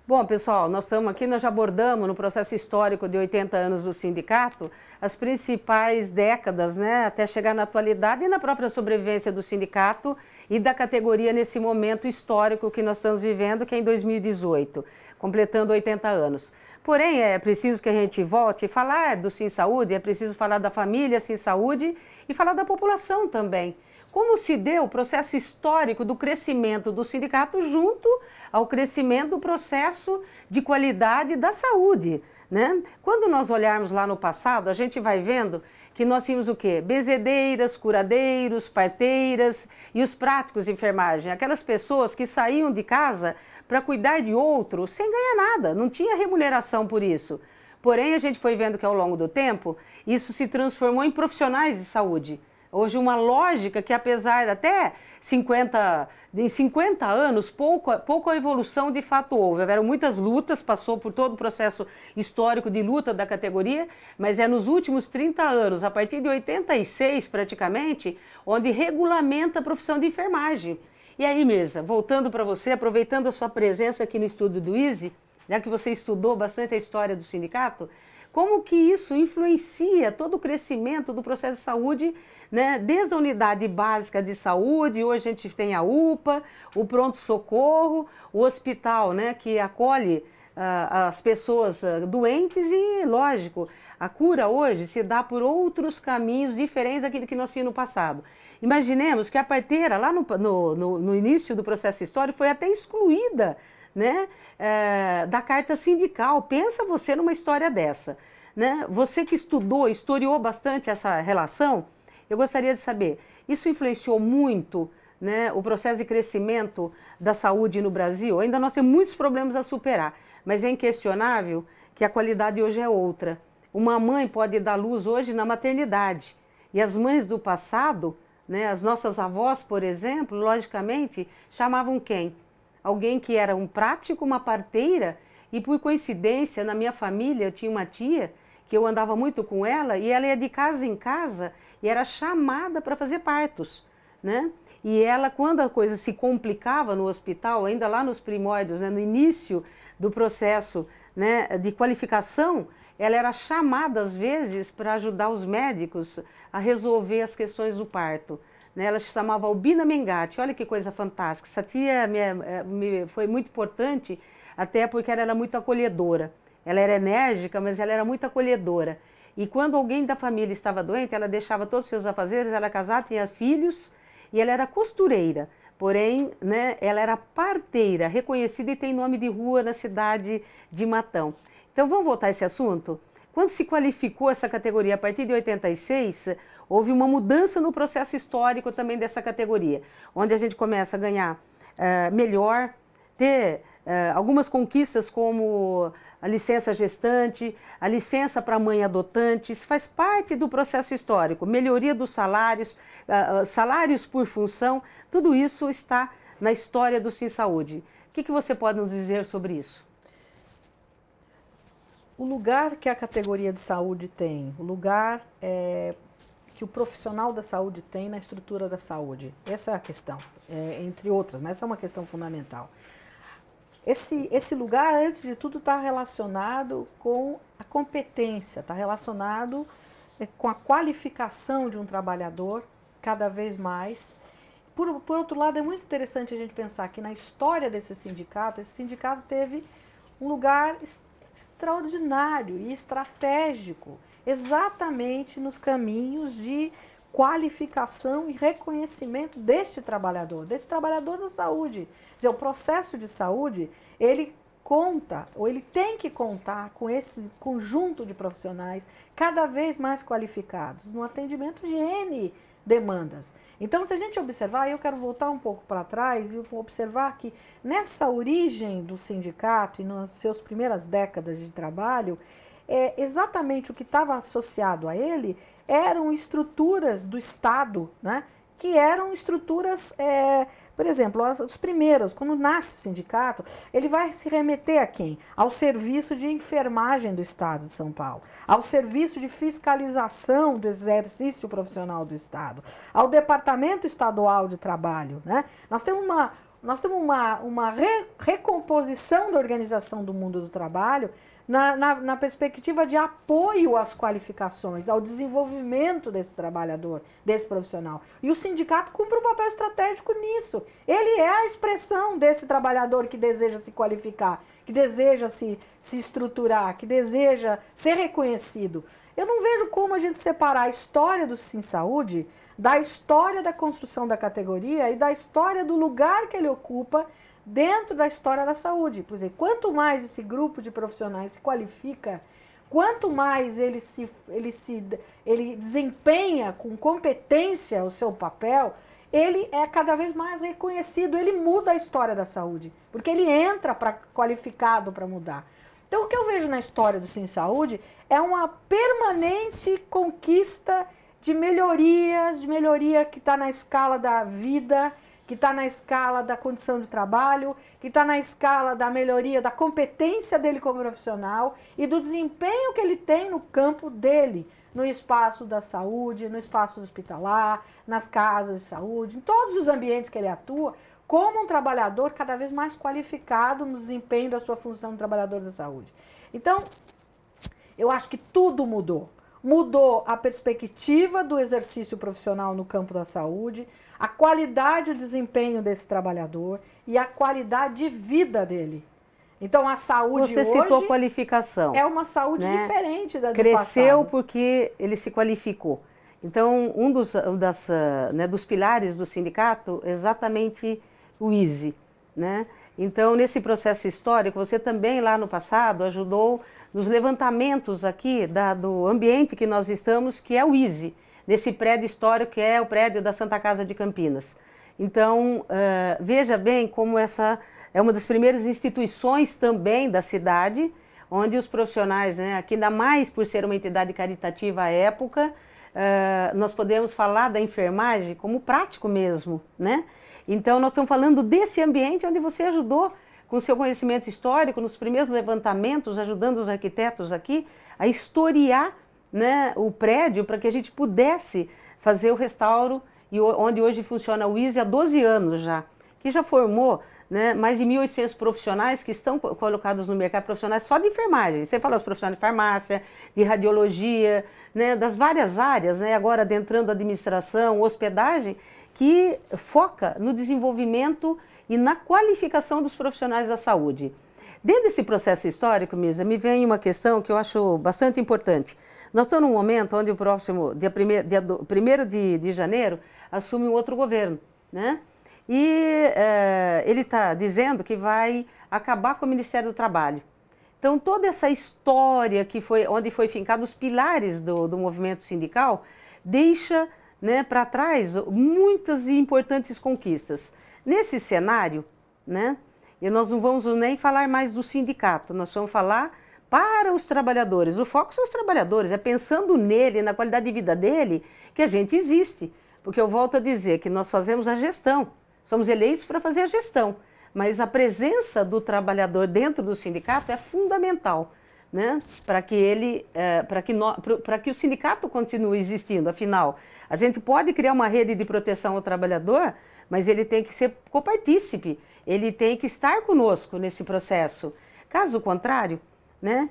Bom, pessoal, nós já abordamos no processo histórico de 80 anos do sindicato as principais décadas, né, até chegar na atualidade e na própria sobrevivência do sindicato e da categoria nesse momento histórico que nós estamos vivendo, que é em 2018, completando 80 anos. Porém, é preciso que a gente volte a falar do Sim Saúde, é preciso falar da família Sim Saúde e falar da população também. Como se deu o processo histórico do crescimento do sindicato junto ao crescimento do processo de qualidade da saúde, né? Quando nós olharmos lá no passado, a gente vai vendo que nós tínhamos o quê? Benzedeiras, curadeiros, parteiras e os práticos de enfermagem, aquelas pessoas que saíam de casa para cuidar de outro sem ganhar nada, não tinha remuneração por isso. Porém, a gente foi vendo que ao longo do tempo, isso se transformou em profissionais de saúde. Hoje uma lógica que apesar de até 50 anos, pouca evolução de fato houve. Houveram muitas lutas, passou por todo o processo histórico de luta da categoria, mas é nos últimos 30 anos, a partir de 86 praticamente, onde regulamenta a profissão de enfermagem. E aí, Mirza, voltando para você, aproveitando a sua presença aqui no estúdio do ISE, já que você estudou bastante a história do sindicato, como que isso influencia todo o crescimento do processo de saúde, né? Desde a unidade básica de saúde, hoje a gente tem a UPA, o pronto-socorro, o hospital, né, que acolhe as pessoas doentes e, lógico, a cura hoje se dá por outros caminhos diferentes daquilo que nós tínhamos no passado. Imaginemos que a parteira, lá no início do processo histórico, foi até excluída, né, da carta sindical. Pensa você numa história dessa, né? Você que estudou, historiou bastante essa relação, eu gostaria de saber, isso influenciou muito, né, o processo de crescimento da saúde no Brasil? Ainda nós temos muitos problemas a superar, mas é inquestionável que a qualidade hoje é outra. Uma mãe pode dar luz hoje na maternidade, e as mães do passado, né, as nossas avós, por exemplo, logicamente, chamavam quem? Alguém que era um prático, uma parteira, e por coincidência, na minha família, eu tinha uma tia, que eu andava muito com ela, e ela ia de casa em casa, e era chamada para fazer partos, né? E ela, quando a coisa se complicava no hospital, ainda lá nos primórdios, né, no início do processo, né, de qualificação, ela era chamada, às vezes, para ajudar os médicos a resolver as questões do parto. Ela se chamava Albina Mengatti, olha que coisa fantástica. Essa tia foi muito importante, até porque ela era muito acolhedora. Ela era enérgica, mas ela era muito acolhedora. E quando alguém da família estava doente, ela deixava todos os seus afazeres, ela era casada, tinha filhos, e ela era costureira. Porém, né, ela era parteira, reconhecida e tem nome de rua na cidade de Matão. Então, vamos voltar a esse assunto? Quando se qualificou essa categoria a partir de 86, houve uma mudança no processo histórico também dessa categoria, onde a gente começa a ganhar melhor, ter algumas conquistas como a licença gestante, a licença para mãe adotante, isso faz parte do processo histórico, melhoria dos salários, salários por função, tudo isso está na história do Sim Saúde. O que você pode nos dizer sobre isso? O lugar que a categoria de saúde tem, o lugar que o profissional da saúde tem na estrutura da saúde, essa é a questão, entre outras, mas essa é uma questão fundamental. Esse lugar, antes de tudo, está relacionado com a competência, está relacionado com a qualificação de um trabalhador, cada vez mais. Por outro lado, é muito interessante a gente pensar que na história desse sindicato, esse sindicato teve um lugar extraordinário e estratégico, exatamente nos caminhos de qualificação e reconhecimento deste trabalhador da saúde. Quer dizer, o processo de saúde, ele conta, ou ele tem que contar com esse conjunto de profissionais cada vez mais qualificados no atendimento de N demandas. Então, se a gente observar, eu quero voltar um pouco para trás e observar que nessa origem do sindicato e nas suas primeiras décadas de trabalho, exatamente o que estava associado a ele eram estruturas do Estado, né, que eram estruturas, por exemplo, as primeiras, quando nasce o sindicato, ele vai se remeter a quem? Ao Serviço de Enfermagem do Estado de São Paulo, ao Serviço de Fiscalização do Exercício Profissional do Estado, ao Departamento Estadual de Trabalho, né? Nós temos uma recomposição da organização do mundo do trabalho na perspectiva de apoio às qualificações, ao desenvolvimento desse trabalhador, desse profissional. E o sindicato cumpre um papel estratégico nisso. Ele é a expressão desse trabalhador que deseja se qualificar, que deseja se estruturar, que deseja ser reconhecido. Eu não vejo como a gente separar a história do SinSaúde da história da construção da categoria e da história do lugar que ele ocupa dentro da história da saúde. Por exemplo, quanto mais esse grupo de profissionais se qualifica, quanto mais ele desempenha com competência o seu papel, ele é cada vez mais reconhecido, ele muda a história da saúde, porque ele entra qualificado para mudar. Então, o que eu vejo na história do SinSaúde é uma permanente conquista de melhoria que está na escala da vida, que está na escala da condição de trabalho, que está na escala da melhoria da competência dele como profissional e do desempenho que ele tem no campo dele, no espaço da saúde, no espaço hospitalar, nas casas de saúde, em todos os ambientes que ele atua, como um trabalhador cada vez mais qualificado no desempenho da sua função de trabalhador da saúde. Então, eu acho que tudo mudou. Mudou a perspectiva do exercício profissional no campo da saúde, a qualidade e o desempenho desse trabalhador e a qualidade de vida dele. Então, a saúde Você hoje citou qualificação, é uma saúde né? diferente da do Cresceu passado. porque ele se qualificou. Então, dos pilares do sindicato é exatamente o ISE, né? Então, nesse processo histórico, você também lá no passado ajudou nos levantamentos aqui do ambiente que nós estamos, que é o ISE, nesse prédio histórico que é o prédio da Santa Casa de Campinas. Então, veja bem como essa é uma das primeiras instituições também da cidade, onde os profissionais, né, aqui ainda mais por ser uma entidade caritativa à época, nós podemos falar da enfermagem como prático mesmo, né? Então, nós estamos falando desse ambiente onde você ajudou com seu conhecimento histórico, nos primeiros levantamentos, ajudando os arquitetos aqui a historiar, né, o prédio para que a gente pudesse fazer o restauro, e onde hoje funciona o ISE há 12 anos já, que já formou, né, mais de 1.800 profissionais que estão colocados no mercado, profissionais só de enfermagem. Você fala os profissionais de farmácia, de radiologia, né, das várias áreas, né, agora adentrando a administração, hospedagem, que foca no desenvolvimento e na qualificação dos profissionais da saúde. Dentro desse processo histórico, Misa, me vem uma questão que eu acho bastante importante. Nós estamos num momento onde o próximo, dia 1º de janeiro, assume um outro governo, né? E ele está dizendo que vai acabar com o Ministério do Trabalho. Então, toda essa história que onde foi fincado os pilares do movimento sindical, deixa, né, para trás muitas e importantes conquistas. Nesse cenário, né, e nós não vamos nem falar mais do sindicato, nós vamos falar para os trabalhadores. O foco são os trabalhadores, é pensando nele, na qualidade de vida dele, que a gente existe. Porque eu volto a dizer que nós fazemos a gestão, somos eleitos para fazer a gestão, mas a presença do trabalhador dentro do sindicato é fundamental, né? Para que o sindicato continue existindo. Afinal, a gente pode criar uma rede de proteção ao trabalhador, mas ele tem que ser copartícipe, ele tem que estar conosco nesse processo. Caso contrário, né,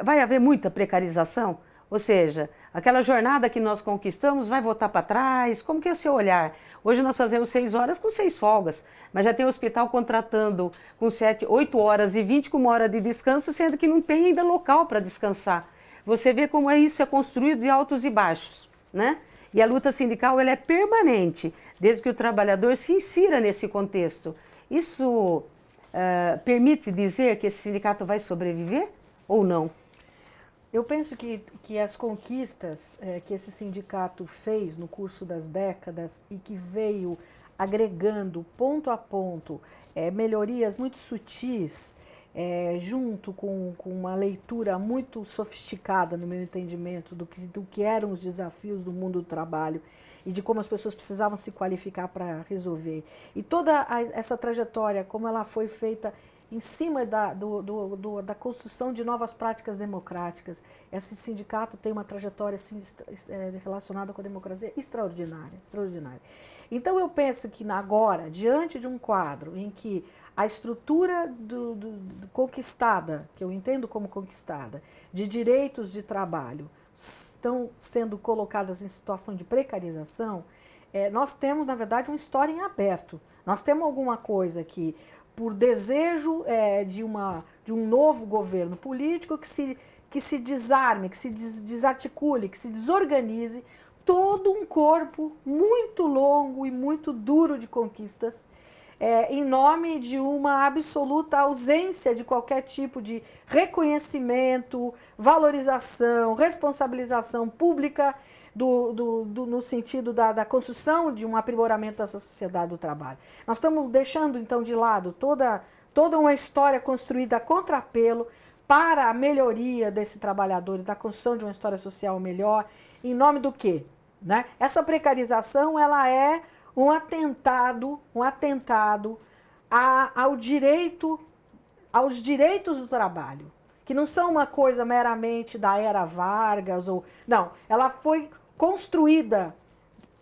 vai haver muita precarização, ou seja, aquela jornada que nós conquistamos vai voltar para trás. Como que é o seu olhar? Hoje nós fazemos 6 horas com 6 folgas, mas já tem o hospital contratando com 8 horas e 20 com 1 hora de descanso, sendo que não tem ainda local para descansar. Você vê como isso é construído de altos e baixos, né? E a luta sindical ela é permanente, desde que o trabalhador se insira nesse contexto. Isso permite dizer que esse sindicato vai sobreviver ou não? Eu penso que as conquistas que esse sindicato fez no curso das décadas e que veio agregando ponto a ponto melhorias muito sutis junto com uma leitura muito sofisticada, no meu entendimento, do que eram os desafios do mundo do trabalho e de como as pessoas precisavam se qualificar para resolver. E toda essa trajetória, como ela foi feita em cima da construção de novas práticas democráticas. Esse sindicato tem uma trajetória assim, relacionada com a democracia extraordinária, extraordinária. Então, eu penso que agora, diante de um quadro em que a estrutura conquistada, que eu entendo como conquistada, de direitos de trabalho, estão sendo colocadas em situação de precarização, nós temos, na verdade, uma história em aberto. Nós temos alguma coisa que, por desejo de um novo governo político, que se desarme, que se desarticule, que se desorganize todo um corpo muito longo e muito duro de conquistas, em nome de uma absoluta ausência de qualquer tipo de reconhecimento, valorização, responsabilização pública no sentido da construção de um aprimoramento dessa sociedade do trabalho. Nós estamos deixando, então, de lado toda uma história construída a contrapelo para a melhoria desse trabalhador e da construção de uma história social melhor, em nome do quê? Né? Essa precarização, ela é um atentado aos direitos do trabalho, que não são uma coisa meramente da era Vargas, não, ela foi construída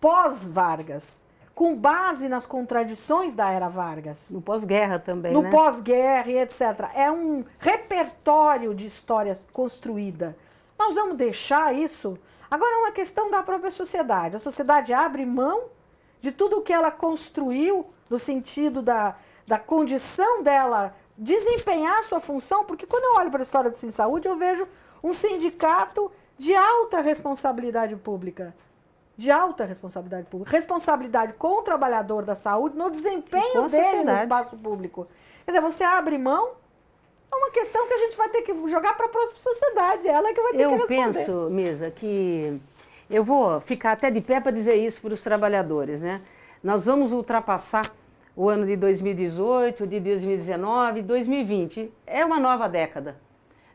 pós-Vargas, com base nas contradições da era Vargas. No pós-guerra também, no pós-guerra e etc. É um repertório de história construída. Nós vamos deixar isso? Agora é uma questão da própria sociedade. A sociedade abre mão de tudo o que ela construiu, no sentido da condição dela desempenhar a sua função, porque quando eu olho para a história do Sinsaúde, eu vejo um sindicato de alta responsabilidade pública. De alta responsabilidade pública. Responsabilidade com o trabalhador da saúde no desempenho dele no espaço público. Quer dizer, você abre mão, é uma questão que a gente vai ter que jogar para a próxima sociedade. Ela é que vai ter que responder. Eu penso, Misa, que eu vou ficar até de pé para dizer isso para os trabalhadores, né? Nós vamos ultrapassar o ano de 2018, de 2019, 2020. É uma nova década,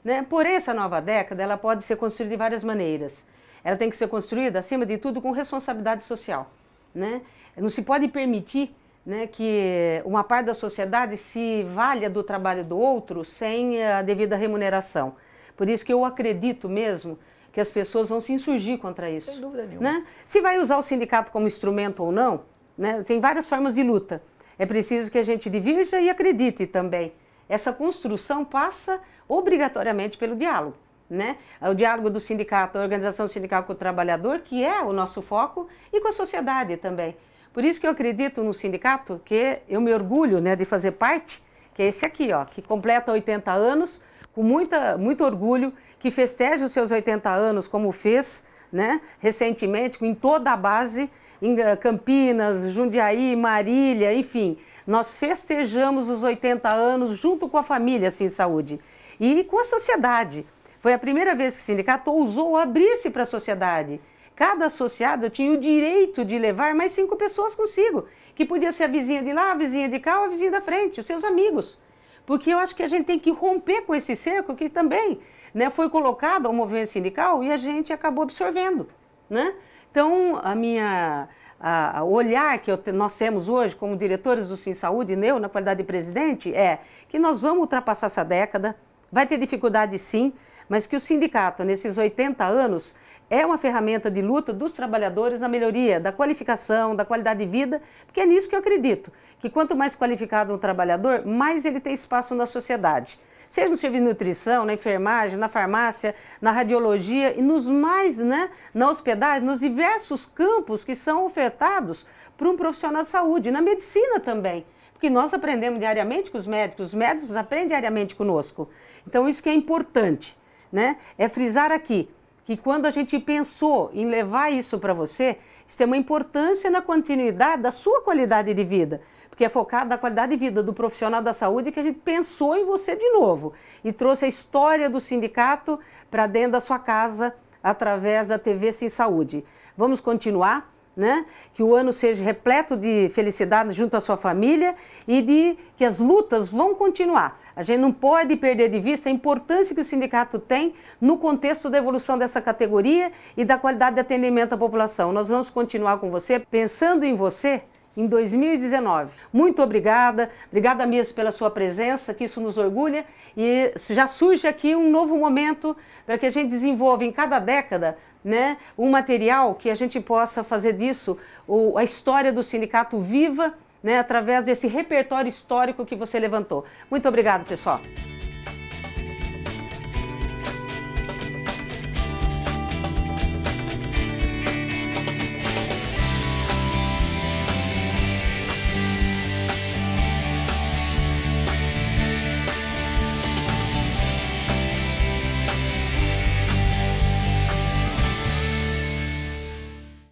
né? Porém, essa nova década, ela pode ser construída de várias maneiras. Ela tem que ser construída, acima de tudo, com responsabilidade social, né? Não se pode permitir, né, que uma parte da sociedade se valha do trabalho do outro sem a devida remuneração. Por isso que eu acredito mesmo que as pessoas vão se insurgir contra isso. Sem dúvida nenhuma. Né? Se vai usar o sindicato como instrumento ou não, né, tem várias formas de luta. É preciso que a gente divirja e acredite também. Essa construção passa obrigatoriamente pelo diálogo, né? O diálogo do sindicato, a organização sindical com o trabalhador, que é o nosso foco, e com a sociedade também. Por isso que eu acredito no sindicato, que eu me orgulho, né, de fazer parte, que é esse aqui, ó, que completa 80 anos, com muito orgulho, que festeja os seus 80 anos, como fez, né, recentemente, em toda a base, em Campinas, Jundiaí, Marília, enfim. Nós festejamos os 80 anos junto com a família Sinsaúde e com a sociedade. Foi a primeira vez que o sindicato ousou abrir-se para a sociedade. Cada associado tinha o direito de levar mais 5 pessoas consigo, que podia ser a vizinha de lá, a vizinha de cá ou a vizinha da frente, os seus amigos. Porque eu acho que a gente tem que romper com esse cerco que também, né, foi colocado ao movimento sindical e a gente acabou absorvendo, né? Então, o olhar que nós temos hoje como diretores do Sinsaúde, eu na qualidade de presidente, é que nós vamos ultrapassar essa década, vai ter dificuldade sim, mas que o sindicato, nesses 80 anos, é uma ferramenta de luta dos trabalhadores na melhoria da qualificação, da qualidade de vida, porque é nisso que eu acredito, que quanto mais qualificado um trabalhador, mais ele tem espaço na sociedade. Seja no serviço de nutrição, na enfermagem, na farmácia, na radiologia e nos mais, né, na hospedagem, nos diversos campos que são ofertados por um profissional de saúde, na medicina também. Porque nós aprendemos diariamente com os médicos aprendem diariamente conosco. Então, isso que é importante, né? É frisar aqui que quando a gente pensou em levar isso para você, isso tem uma importância na continuidade da sua qualidade de vida, porque é focado na qualidade de vida do profissional da saúde que a gente pensou em você de novo e trouxe a história do sindicato para dentro da sua casa através da TV Sinsaúde. Vamos continuar, né? Que o ano seja repleto de felicidade junto à sua família e de que as lutas vão continuar. A gente não pode perder de vista a importância que o sindicato tem no contexto da evolução dessa categoria e da qualidade de atendimento à população. Nós vamos continuar com você, pensando em você, em 2019. Muito obrigada, obrigada mesmo pela sua presença, que isso nos orgulha, e já surge aqui um novo momento para que a gente desenvolva em cada década, né, um material que a gente possa fazer disso a história do sindicato viva, né, através desse repertório histórico que você levantou. Muito obrigado, pessoal.